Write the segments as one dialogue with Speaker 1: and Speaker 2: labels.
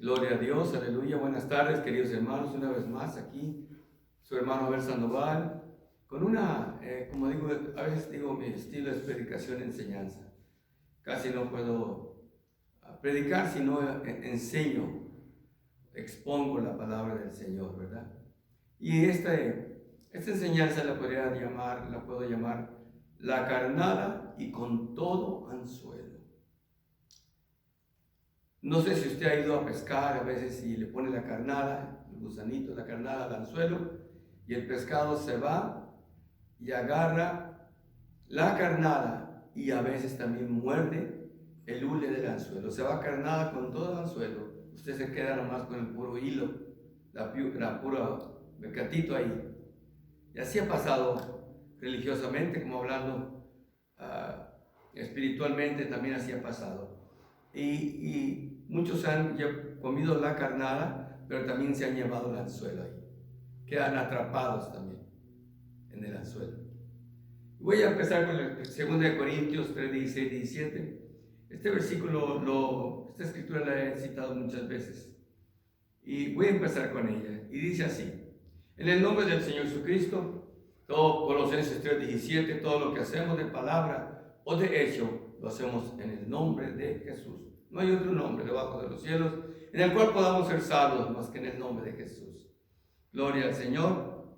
Speaker 1: Gloria a Dios, aleluya. Buenas tardes, queridos hermanos. Una vez más aquí, su hermano Abel Sandoval, con como digo, a veces digo, mi estilo es predicación, enseñanza. Casi no puedo predicar, sino enseño, expongo la palabra del Señor, ¿verdad? Y esta enseñanza la puedo llamar la carnada y con todo anzuelo. No sé si usted ha ido a pescar a veces y le pone la carnada, el gusanito, la carnada al anzuelo, y el pescado se va y agarra la carnada y a veces también muerde el hule del anzuelo. Se va carnada con todo el anzuelo, usted se queda nomás con el puro hilo, la pura mecatito ahí. Y así ha pasado religiosamente, como hablando espiritualmente, también así ha pasado. Y muchos han comido la carnada, pero también se han llevado el anzuelo ahí. Quedan atrapados también en el anzuelo. Voy a empezar con el 2 Corintios 3, 16, 17. Este versículo, esta escritura la he citado muchas veces. Y voy a empezar con ella. Y dice así: en el nombre del Señor Jesucristo, todo Colosenses 3, 17, todo lo que hacemos de palabra o de hecho, lo hacemos en el nombre de Jesús. No hay otro nombre debajo de los cielos en el cual podamos ser salvos más que en el nombre de Jesús. Gloria al Señor.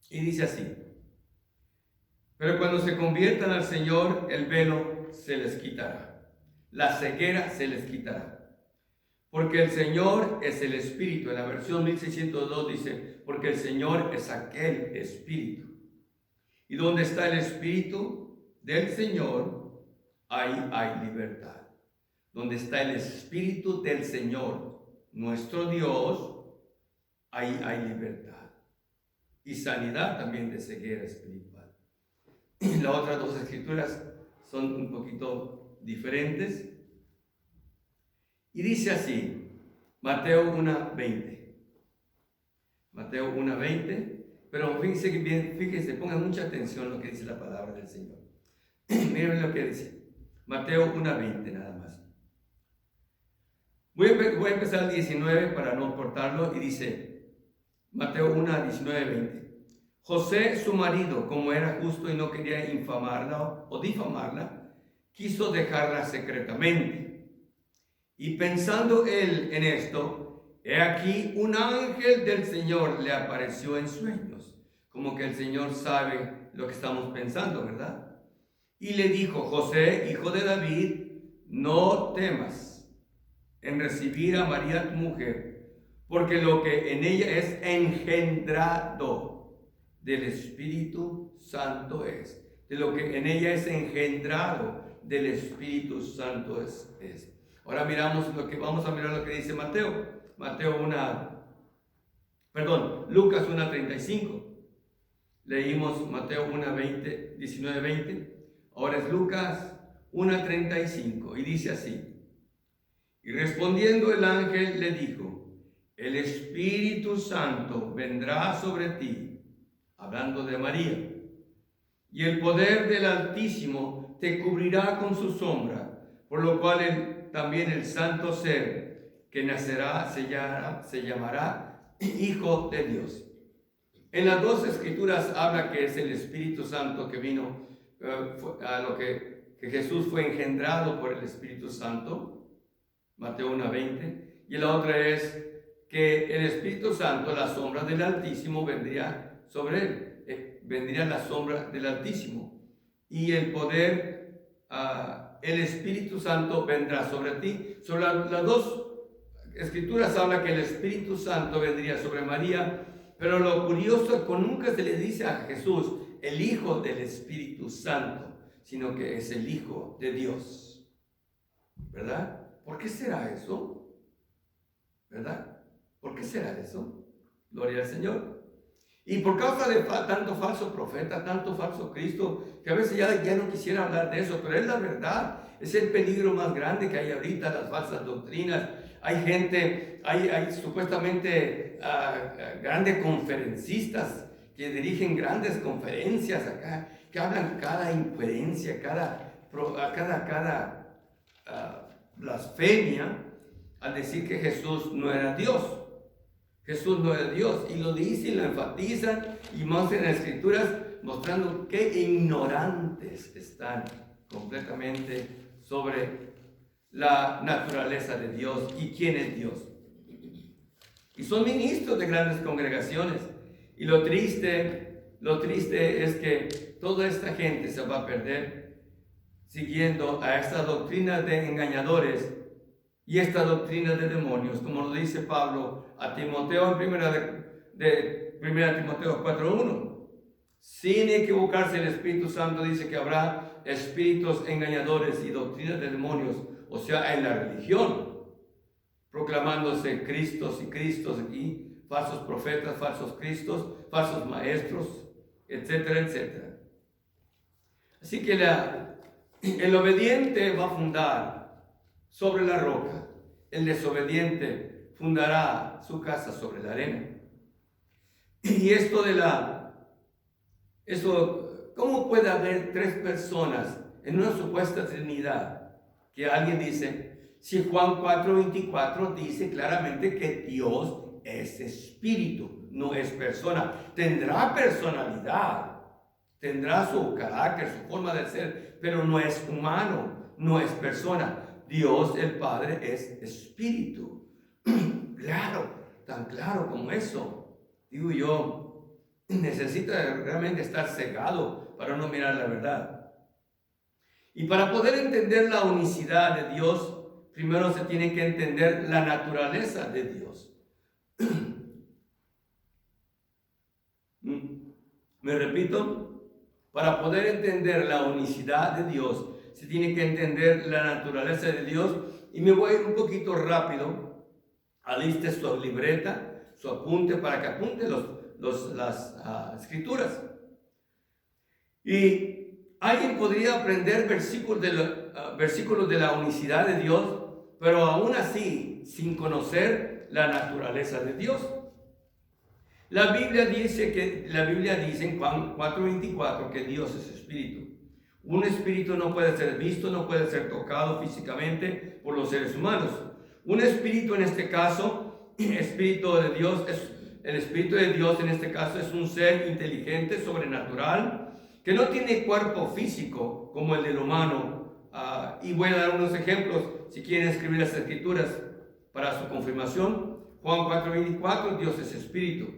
Speaker 1: Y dice así: pero cuando se conviertan al Señor, el velo se les quitará, la ceguera se les quitará. Porque el Señor es el Espíritu. En la versión 1602 dice: porque el Señor es aquel Espíritu. Y donde está el Espíritu del Señor, ahí hay libertad. Donde está el Espíritu del Señor, nuestro Dios, ahí hay libertad. Y sanidad también de ceguera espiritual. Las otras dos escrituras son un poquito diferentes. Y dice así, Mateo 1:20. Mateo 1:20. Pero fíjense, pongan mucha atención a lo que dice la palabra del Señor. Miren lo que dice. Mateo 1:20 nada más. Voy a empezar el 19 para no cortarlo, y dice, Mateo 1, 19, 20. José, su marido, como era justo y no quería infamarla o difamarla, quiso dejarla secretamente. Y pensando él en esto, he aquí un ángel del Señor le apareció en sueños. Como que el Señor sabe lo que estamos pensando, ¿verdad? Y le dijo: José, hijo de David, no temas en recibir a María tu mujer, porque lo que en ella es engendrado del Espíritu Santo es. De lo que en ella es engendrado del Espíritu Santo es. Ahora vamos a mirar lo que dice Lucas 1:35. Leímos Mateo 1:20, 19:20. Ahora es Lucas 1:35 y dice así: y respondiendo el ángel le dijo: el Espíritu Santo vendrá sobre ti, hablando de María, y el poder del Altísimo te cubrirá con su sombra, por lo cual también el santo ser que nacerá se llamará Hijo de Dios. En las dos escrituras habla que es el Espíritu Santo que vino, que Jesús fue engendrado por el Espíritu Santo, Mateo 1:20, y la otra es que el Espíritu Santo, la sombra del Altísimo, vendría sobre él, vendría la sombra del Altísimo, y el poder, el Espíritu Santo vendrá sobre ti. Sobre las dos escrituras habla que el Espíritu Santo vendría sobre María, pero lo curioso es que nunca se le dice a Jesús el Hijo del Espíritu Santo, sino que es el Hijo de Dios, ¿verdad? ¿Por qué será eso? ¿Verdad? ¿Por qué será eso? Gloria al Señor. Y por causa de tanto falso profeta, tanto falso Cristo, que a veces ya no quisiera hablar de eso, pero es la verdad. Es el peligro más grande que hay ahorita, las falsas doctrinas. Hay gente, hay supuestamente grandes conferencistas que dirigen grandes conferencias acá, que hablan cada incoherencia, cada blasfemia, al decir que Jesús no era Dios. Jesús no era Dios, y lo dicen, lo enfatizan y muestran en las Escrituras, mostrando qué ignorantes están completamente sobre la naturaleza de Dios y quién es Dios. Y son ministros de grandes congregaciones, y lo triste es que toda esta gente se va a perder siguiendo a esta doctrina de engañadores y esta doctrina de demonios, como lo dice Pablo a Timoteo en 1 Timoteo 4:1. Sin equivocarse, el Espíritu Santo dice que habrá espíritus engañadores y doctrinas de demonios, o sea, en la religión, proclamándose Cristos y falsos profetas, falsos Cristos, falsos maestros, etcétera, etcétera. Así que el obediente va a fundar sobre la roca, el desobediente fundará su casa sobre la arena. Y ¿cómo puede haber tres personas en una supuesta trinidad? Que alguien dice, si Juan 4:24 dice claramente que Dios es espíritu, no es persona. Tendrá personalidad, tendrá su carácter, su forma de ser, pero no es humano, no es persona. Dios el Padre es espíritu. Claro, tan claro como eso. Digo yo, necesita realmente estar cegado para no mirar la verdad. Y para poder entender la unicidad de Dios, primero se tiene que entender la naturaleza de Dios. Me repito, para poder entender la unicidad de Dios, se tiene que entender la naturaleza de Dios. Y me voy a ir un poquito rápido. Aliste su libreta, su apunte, para que apunte las escrituras. Y alguien podría aprender versículos de la unicidad de Dios, pero aún así sin conocer la naturaleza de Dios. La Biblia dice en Juan 4:24 que Dios es espíritu. Un espíritu no puede ser visto, no puede ser tocado físicamente por los seres humanos. Un espíritu en este caso, espíritu de Dios, el espíritu de Dios en este caso es un ser inteligente, sobrenatural, que no tiene cuerpo físico como el del humano. Y voy a dar unos ejemplos si quieren escribir las escrituras para su confirmación. Juan 4:24, Dios es espíritu.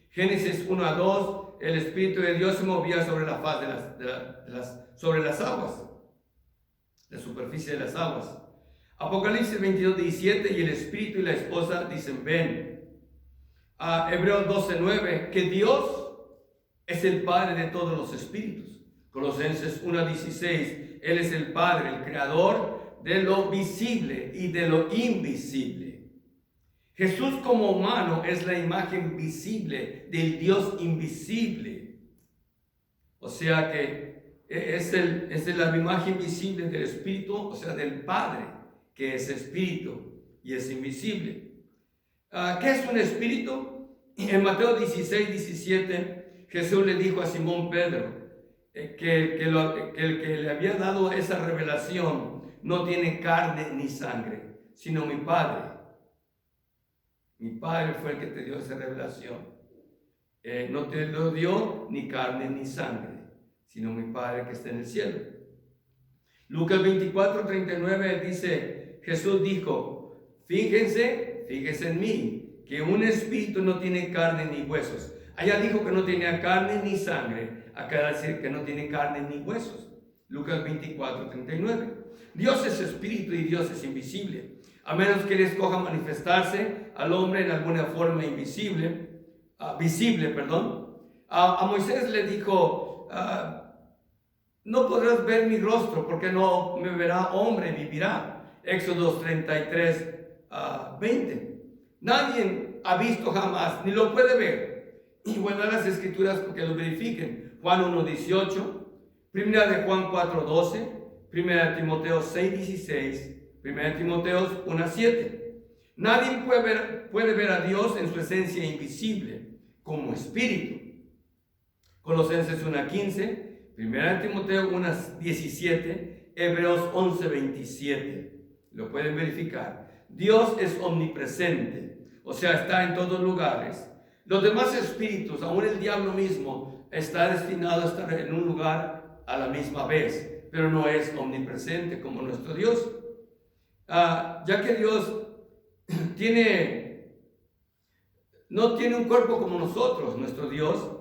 Speaker 1: Génesis 1:2, el espíritu de Dios se movía sobre la faz sobre las aguas, la superficie de las aguas. Apocalipsis 22:17, y el espíritu y la esposa dicen ven. Hebreos 12:9, que Dios es el Padre de todos los espíritus. Colosenses 1:16, Él es el Padre, el Creador de lo visible y de lo invisible. Jesús como humano es la imagen visible del Dios invisible. O sea que es la imagen visible del Espíritu, o sea, del Padre, que es Espíritu y es invisible. ¿Qué es un espíritu? En Mateo 16:17, Jesús le dijo a Simón Pedro que el que le había dado esa revelación no tiene carne ni sangre, sino mi Padre. Mi Padre fue el que te dio esa revelación. No te lo dio ni carne ni sangre, sino mi Padre que está en el cielo. Lucas 24:39 dice, Jesús dijo, fíjense en mí, que un espíritu no tiene carne ni huesos. Allá dijo que no tenía carne ni sangre, acá dice que no tiene carne ni huesos. Lucas 24:39. Dios es espíritu y Dios es invisible. A menos que Él escoja manifestarse al hombre en alguna forma visible. A Moisés le dijo, no podrás ver mi rostro, porque no me verá hombre, vivirá. Éxodo 33:20. Nadie ha visto jamás, ni lo puede ver. Y bueno, a las escrituras porque lo verifiquen. Juan 1:18, primera de Juan 4:12, primera de Timoteo 6:16, primera de Timoteo 1:7. Nadie puede ver a Dios en su esencia invisible, como espíritu. Colosenses 1:15, primera de Timoteo 1:17, Hebreos 11:27. Lo pueden verificar. Dios es omnipresente, o sea, está en todos lugares. Los demás espíritus, aún el diablo mismo, está destinado a estar en un lugar a la misma vez, pero no es omnipresente como nuestro Dios. Ya que Dios no tiene un cuerpo como nosotros, nuestro Dios,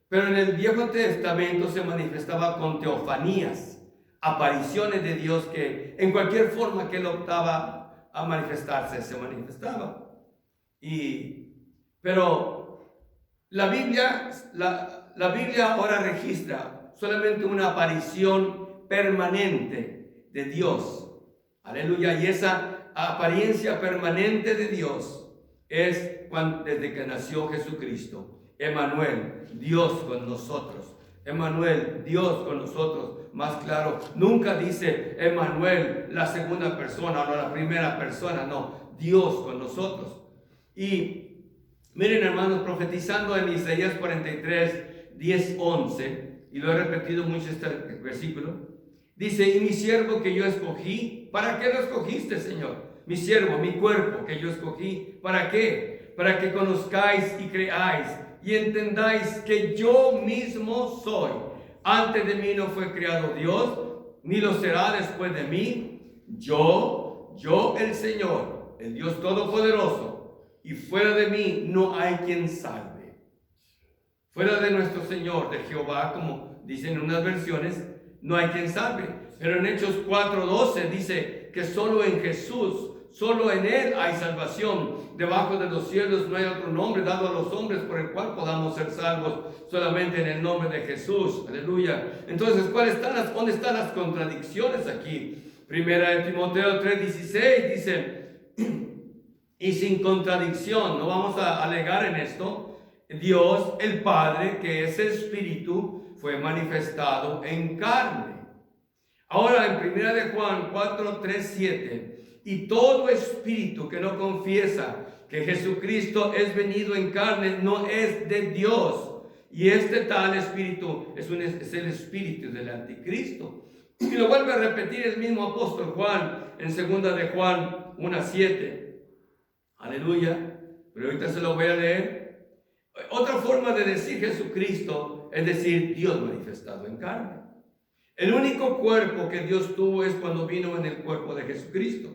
Speaker 1: pero en el Viejo Testamento se manifestaba con teofanías, apariciones de Dios que en cualquier forma que él optaba a manifestarse, se manifestaba. Pero la Biblia ahora registra solamente una aparición permanente de Dios. Aleluya. Y esa apariencia permanente de Dios es desde que nació Jesucristo. Emmanuel, Dios con nosotros. Emmanuel, Dios con nosotros. Más claro, nunca dice Emmanuel, la segunda persona o la primera persona. No, Dios con nosotros. Y miren, hermanos, profetizando en Isaías 43, 10, 11, y lo he repetido mucho este versículo, dice: y mi siervo que yo escogí, ¿para qué lo escogiste, Señor? Mi siervo, mi cuerpo que yo escogí, ¿para qué? Para que conozcáis y creáis y entendáis que yo mismo soy. Antes de mí no fue creado Dios, ni lo será después de mí. Yo el Señor, el Dios Todopoderoso, y fuera de mí no hay quien salve. Fuera de nuestro Señor, de Jehová, como dicen en unas versiones, no hay quien salve. Pero en Hechos 4:12 dice que solo en Jesús, solo en Él hay salvación. Debajo de los cielos no hay otro nombre dado a los hombres por el cual podamos ser salvos, solamente en el nombre de Jesús. Aleluya. Entonces, ¿dónde están las contradicciones aquí? Primera de Timoteo 3:16 dice, y sin contradicción, no vamos a alegar en esto, Dios, el Padre, que es Espíritu, fue manifestado en carne. Ahora, en primera de Juan 4:3-7, y todo espíritu que no confiesa que Jesucristo es venido en carne no es de Dios. Y este tal espíritu es el espíritu del anticristo. Y lo vuelve a repetir el mismo apóstol Juan en segunda de Juan 1:7. Aleluya. Pero ahorita se lo voy a leer. Otra forma de decir Jesucristo es decir Dios manifestado en carne. El único cuerpo que Dios tuvo es cuando vino en el cuerpo de Jesucristo.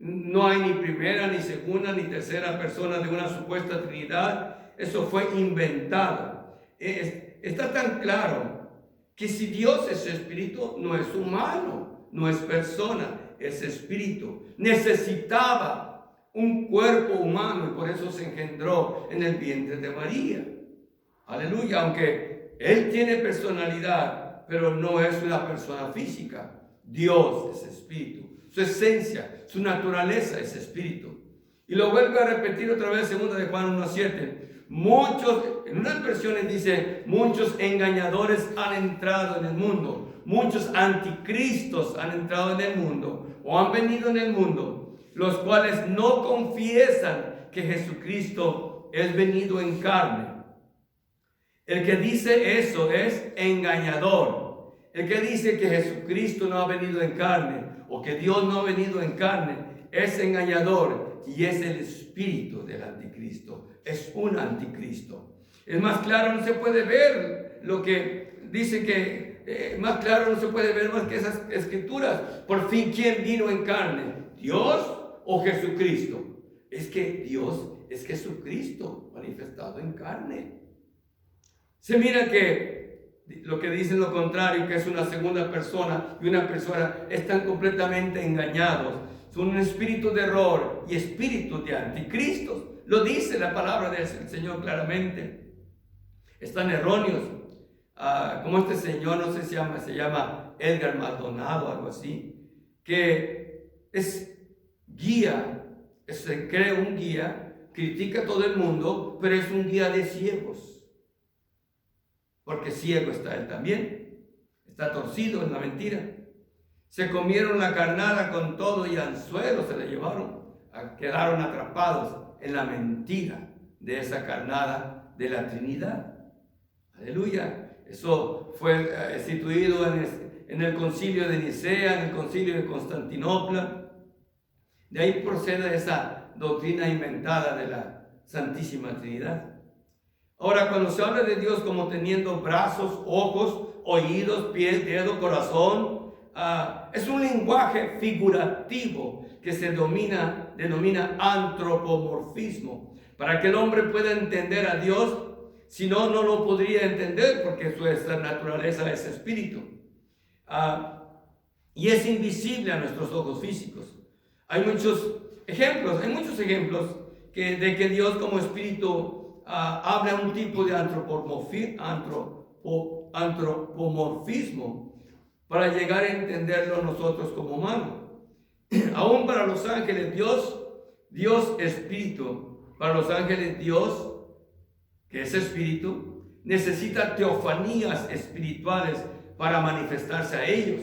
Speaker 1: No hay ni primera, ni segunda, ni tercera persona de una supuesta Trinidad. Eso fue inventado. Está tan claro que si Dios es espíritu, no es humano, no es persona, es espíritu. Necesitaba un cuerpo humano y por eso se engendró en el vientre de María. Aleluya, aunque Él tiene personalidad, pero no es una persona física. Dios es espíritu. Su esencia, su naturaleza es espíritu. Y lo vuelve a repetir otra vez, segunda de Juan 1:7. Muchos, en unas versiones dice, muchos engañadores han entrado en el mundo. Muchos anticristos han entrado en el mundo o han venido en el mundo, los cuales no confiesan que Jesucristo es venido en carne. El que dice eso es engañador. El que dice que Jesucristo no ha venido en carne o que Dios no ha venido en carne es engañador y es el espíritu del anticristo. Es un anticristo. Es más claro, no se puede ver lo que dice que más claro no se puede ver más que esas escrituras. Por fin, ¿quién vino en carne? ¿Dios o Jesucristo? Es que Dios es Jesucristo manifestado en carne. Se mira que lo que dicen lo contrario, que es una segunda persona y una persona, están completamente engañados. Son un espíritu de error y espíritu de anticristos. Lo dice la palabra del Señor claramente. Están erróneos. Como este señor, no sé si se llama Edgar Maldonado, algo así, que es guía, se cree un guía, critica a todo el mundo, pero es un guía de ciegos. Porque ciego está él también, está torcido en la mentira. Se comieron la carnada con todo y anzuelo se la llevaron, quedaron atrapados en la mentira de esa carnada de la Trinidad. Aleluya. Eso fue instituido en el concilio de Nicea, en el concilio de Constantinopla. De ahí procede esa doctrina inventada de la Santísima Trinidad. Ahora, cuando se habla de Dios como teniendo brazos, ojos, oídos, pies, dedo, corazón, es un lenguaje figurativo que se denomina antropomorfismo. Para que el hombre pueda entender a Dios, si no, no lo podría entender porque su naturaleza es espíritu. Y es invisible a nuestros ojos físicos. Hay muchos ejemplos de que Dios como espíritu habla un tipo de antropomorfismo para llegar a entenderlo nosotros como humanos. Aún para los ángeles, Dios espíritu, para los ángeles Dios, que es espíritu, necesita teofanías espirituales para manifestarse a ellos.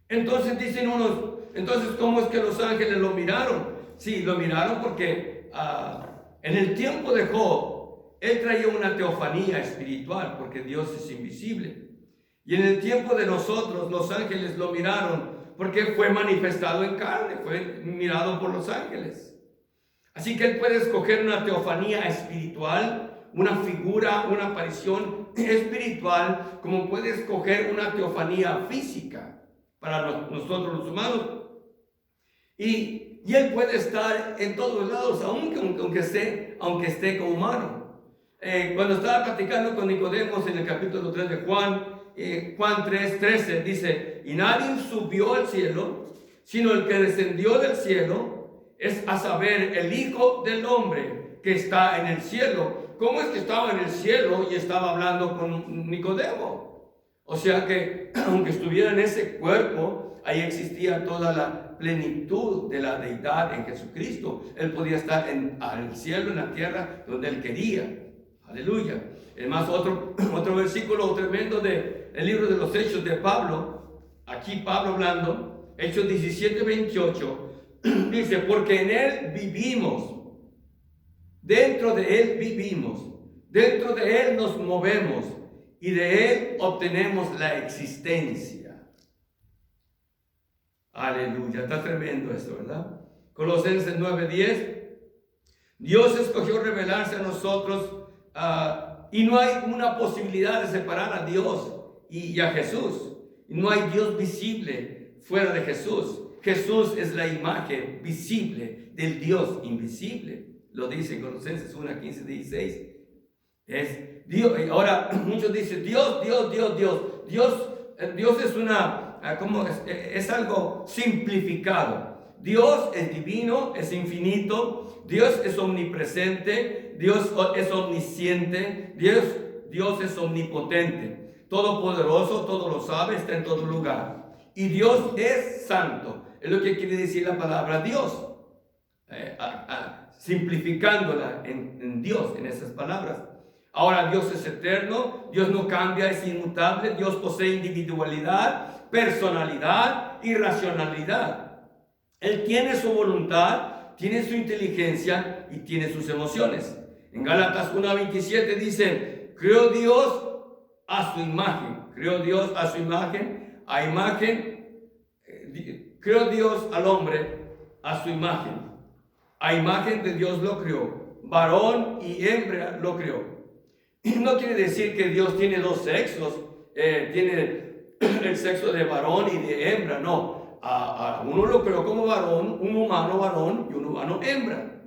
Speaker 1: Entonces dicen unos, entonces ¿cómo es que los ángeles lo miraron? Sí, lo miraron porque en el tiempo de Job, él traía una teofanía espiritual porque Dios es invisible. Y en el tiempo de nosotros, los ángeles lo miraron porque fue manifestado en carne, fue mirado por los ángeles. Así que él puede escoger una teofanía espiritual, una figura, una aparición espiritual, como puede escoger una teofanía física para nosotros los humanos. Y él puede estar en todos lados, aunque esté como humano. Cuando estaba platicando con Nicodemos en el capítulo 3 de Juan 3:13 dice: y nadie subió al cielo, sino el que descendió del cielo, es a saber, el Hijo del Hombre que está en el cielo. ¿Cómo es que estaba en el cielo y estaba hablando con Nicodemo? O sea que, aunque estuviera en ese cuerpo, ahí existía toda la plenitud de la deidad en Jesucristo. Él podía estar en el cielo, en la tierra, donde él quería. Aleluya. Es más, otro versículo tremendo del libro de los Hechos de Pablo. Aquí Pablo hablando, Hechos 17:28, dice: porque en él vivimos, dentro de él vivimos, dentro de él nos movemos y de él obtenemos la existencia. Aleluya, está tremendo esto, ¿verdad? Colosenses 9:10, Dios escogió revelarse a nosotros y no hay una posibilidad de separar a Dios y a Jesús. No hay Dios visible fuera de Jesús. Jesús es la imagen visible del Dios invisible. Lo dice en Colosenses 1:15-16. Es Dios. Ahora muchos dicen Dios es es algo simplificado. Dios es divino, es infinito, Dios es omnipresente, Dios es omnisciente, Dios es omnipotente, todopoderoso, todo lo sabe, está en todo lugar. Y Dios es santo, es lo que quiere decir la palabra Dios, simplificándola en Dios, en esas palabras. Ahora Dios es eterno, Dios no cambia, es inmutable, Dios posee individualidad, personalidad y racionalidad. Él tiene su voluntad, tiene su inteligencia y tiene sus emociones. En Gálatas 1:27 dice: creó Dios a su imagen. Creó Dios a su imagen, creó Dios al hombre a su imagen. A imagen de Dios lo creó, varón y hembra lo creó. No quiere decir que Dios tiene dos sexos, tiene el sexo de varón y de hembra, no. A uno lo creó como varón, un humano varón y un humano hembra.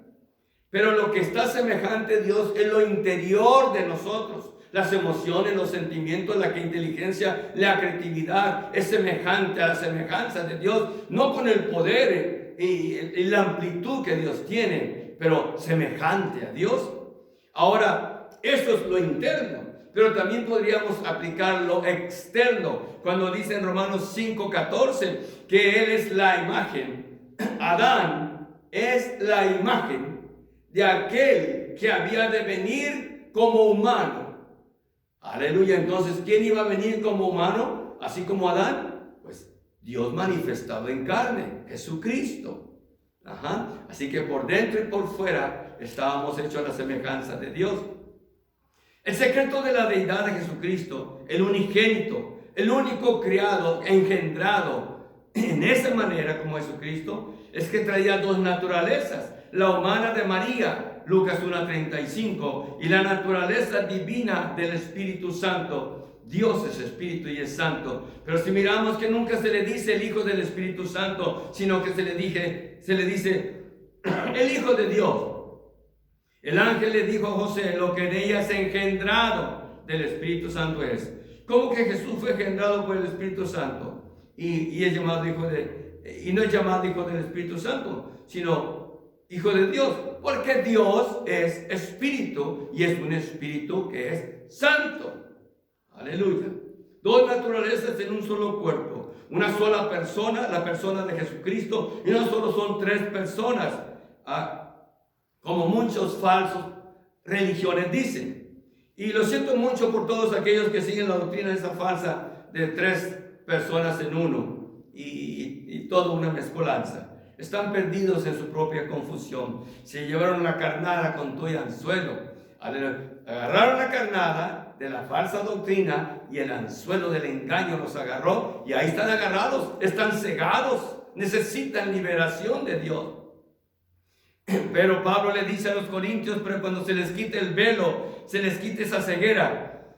Speaker 1: Pero lo que está semejante a Dios es lo interior de nosotros. Las emociones, los sentimientos, la inteligencia, la creatividad es semejante a la semejanza de Dios. No con el poder y la amplitud que Dios tiene, pero semejante a Dios. Ahora, eso es lo interno. Pero también podríamos aplicar lo externo, cuando dice en Romanos 5:14 que Él es la imagen. Adán es la imagen de aquel que había de venir como humano. Aleluya. Entonces, ¿quién iba a venir como humano? Así como Adán. Pues Dios manifestado en carne, Jesucristo. Así que por dentro y por fuera estábamos hechos a la semejanza de Dios. El secreto de la deidad de Jesucristo, el unigénito, el único creado, engendrado, en esa manera como Jesucristo, es que traía dos naturalezas, la humana de María, Lucas 1:35, y la naturaleza divina del Espíritu Santo. Dios es Espíritu y es Santo. Pero si miramos que nunca se le dice el Hijo del Espíritu Santo, sino que se le dice el Hijo de Dios. El ángel le dijo a José, lo que en ella es engendrado del Espíritu Santo es. ¿Cómo que Jesús fue engendrado por el Espíritu Santo? Y es llamado y no es llamado Hijo del Espíritu Santo, sino Hijo de Dios. Porque Dios es Espíritu y es un Espíritu que es santo. Aleluya. Dos naturalezas en un solo cuerpo. Una sola persona, la persona de Jesucristo. Y no solo son tres personas, como muchos falsos religiones dicen. Y lo siento mucho por todos aquellos que siguen la doctrina esa falsa de tres personas en uno. Y toda una mezcolanza. Están perdidos en su propia confusión. Se llevaron la carnada con todo y anzuelo. Agarraron la carnada de la falsa doctrina y el anzuelo del engaño los agarró. Y ahí están agarrados, están cegados, necesitan liberación de Dios. Pero Pablo le dice a los corintios, pero cuando se les quite el velo, se les quite esa ceguera,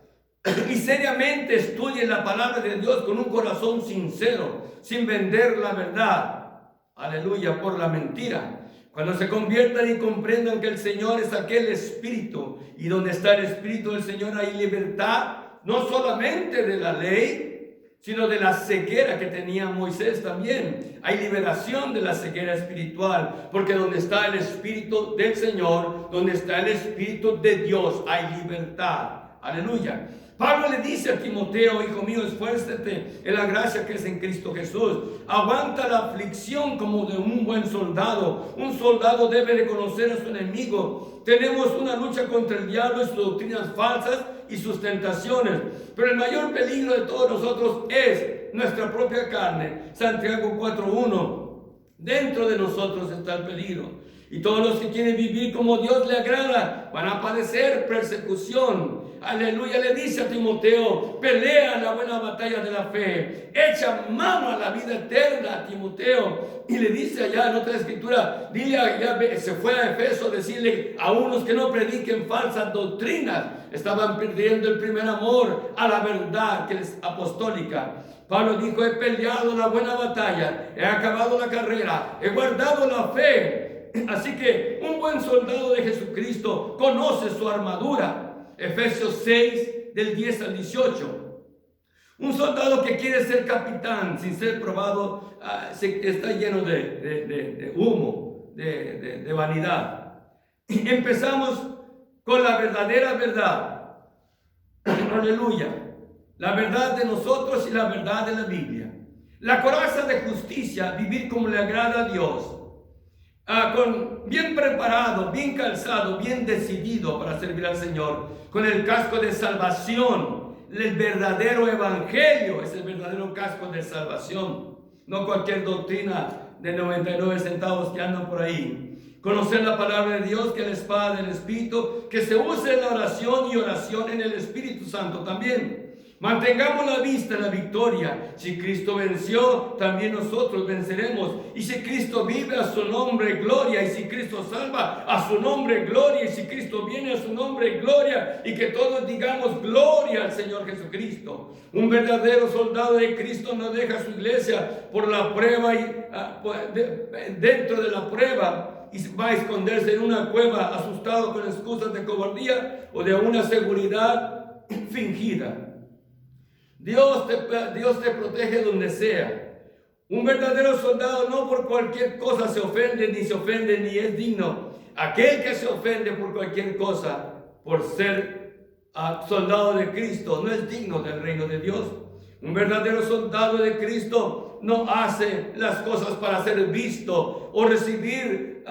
Speaker 1: y seriamente estudien la palabra de Dios con un corazón sincero, sin vender la verdad, aleluya, por la mentira. Cuando se conviertan y comprendan que el Señor es aquel Espíritu, y donde está el Espíritu del Señor hay libertad, no solamente de la ley, sino de la ceguera que tenía Moisés también. Hay liberación de la ceguera espiritual, porque donde está el Espíritu del Señor, donde está el Espíritu de Dios, hay libertad. Aleluya. Pablo le dice a Timoteo, hijo mío, esfuérzate en la gracia que es en Cristo Jesús. Aguanta la aflicción como de un buen soldado. Un soldado debe de conocer a su enemigo. Tenemos una lucha contra el diablo y sus doctrinas falsas y sus tentaciones. Pero el mayor peligro de todos nosotros es nuestra propia carne. Santiago 4:1. Dentro de nosotros está el peligro. Y todos los que quieren vivir como Dios le agrada van a padecer persecución. Aleluya, le dice a Timoteo, pelea la buena batalla de la fe, echa mano a la vida eterna a Timoteo. Y le dice allá en otra escritura, dile allá, se fue a Efeso a decirle a unos que no prediquen falsas doctrinas. Estaban perdiendo el primer amor a la verdad que es apostólica. Pablo dijo, he peleado la buena batalla, he acabado la carrera, he guardado la fe. Así que un buen soldado de Jesucristo conoce su armadura. Efesios 6, del 10 al 18. Un soldado que quiere ser capitán sin ser probado está lleno de humo, de vanidad. Empezamos con la verdadera verdad. Aleluya. La verdad de nosotros y la verdad de la Biblia. La coraza de justicia, vivir como le agrada a Dios. Bien preparado, bien calzado, bien decidido para servir al Señor, con el casco de salvación. El verdadero evangelio es el verdadero casco de salvación, no cualquier doctrina de 99 centavos que andan por ahí. Conocer la palabra de Dios, que es la espada del Espíritu, que se use en la oración y oración en el Espíritu Santo también. Mantengamos la vista en la victoria. Si Cristo venció, también nosotros venceremos. Y si Cristo vive, a su nombre gloria. Y si Cristo salva, a su nombre gloria. Y si Cristo viene, a su nombre gloria. Y que todos digamos gloria al Señor Jesucristo. Un verdadero soldado de Cristo no deja su iglesia por la prueba y dentro de la prueba, y va a esconderse en una cueva asustado con excusas de cobardía o de una seguridad fingida. Dios te protege donde sea. Un verdadero soldado no por cualquier cosa se ofende ni es digno. Aquel que se ofende por cualquier cosa por ser soldado de Cristo no es digno del reino de Dios. Un verdadero soldado de Cristo no hace las cosas para ser visto o recibir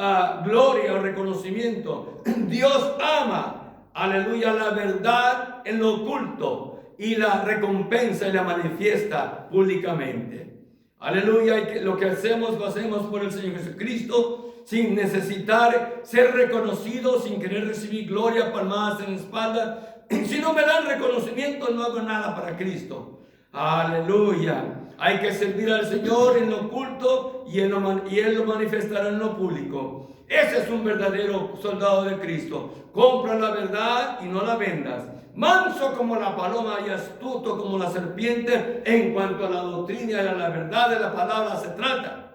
Speaker 1: gloria o reconocimiento. Dios ama, aleluya, la verdad en lo oculto, y la recompensa y la manifiesta públicamente. Aleluya, y lo que hacemos, lo hacemos por el Señor Jesucristo, sin necesitar ser reconocido, sin querer recibir gloria, palmadas en la espalda. Si no me dan reconocimiento, no hago nada para Cristo. Aleluya. Hay que servir al Señor en lo oculto y Él lo manifestará en lo público. Ese es un verdadero soldado de Cristo. Compra la verdad y no la vendas. Manso como la paloma y astuto como la serpiente en cuanto a la doctrina y a la verdad de la palabra se trata.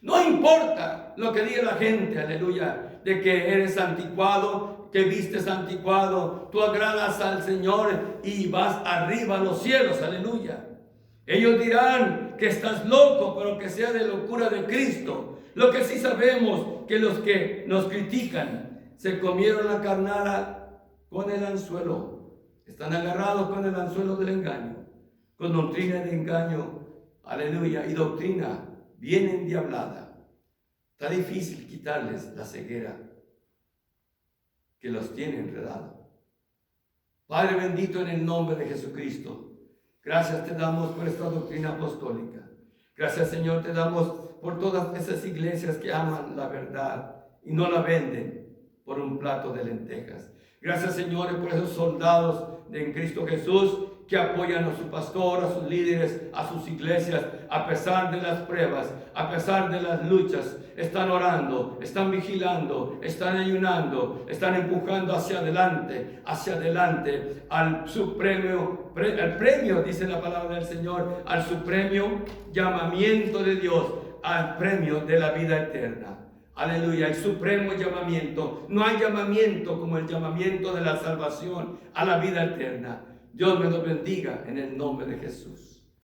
Speaker 1: No importa lo que diga la gente, aleluya, de que eres anticuado, que vistes anticuado, tú agradas al Señor y vas arriba a los cielos, aleluya. Ellos dirán que estás loco, pero que sea de locura de Cristo. Lo que sí sabemos, que los que nos critican se comieron la carnada con el anzuelo. Están agarrados con el anzuelo del engaño, con doctrina de engaño, aleluya, y doctrina bien endiablada. Está difícil quitarles la ceguera que los tiene enredados. Padre bendito, en el nombre de Jesucristo, gracias te damos por esta doctrina apostólica. Gracias, Señor, te damos por todas esas iglesias que aman la verdad y no la venden por un plato de lentejas. Gracias, Señor, por esos soldados en Cristo Jesús que apoyan a su pastor, a sus líderes, a sus iglesias, a pesar de las pruebas, a pesar de las luchas. Están orando, están vigilando, están ayunando, están empujando hacia adelante, al supremo, al premio, dice la palabra del Señor, al supremo llamamiento de Dios, al premio de la vida eterna. Aleluya, el supremo llamamiento. No hay llamamiento como el llamamiento de la salvación a la vida eterna. Dios me lo bendiga en el nombre de Jesús.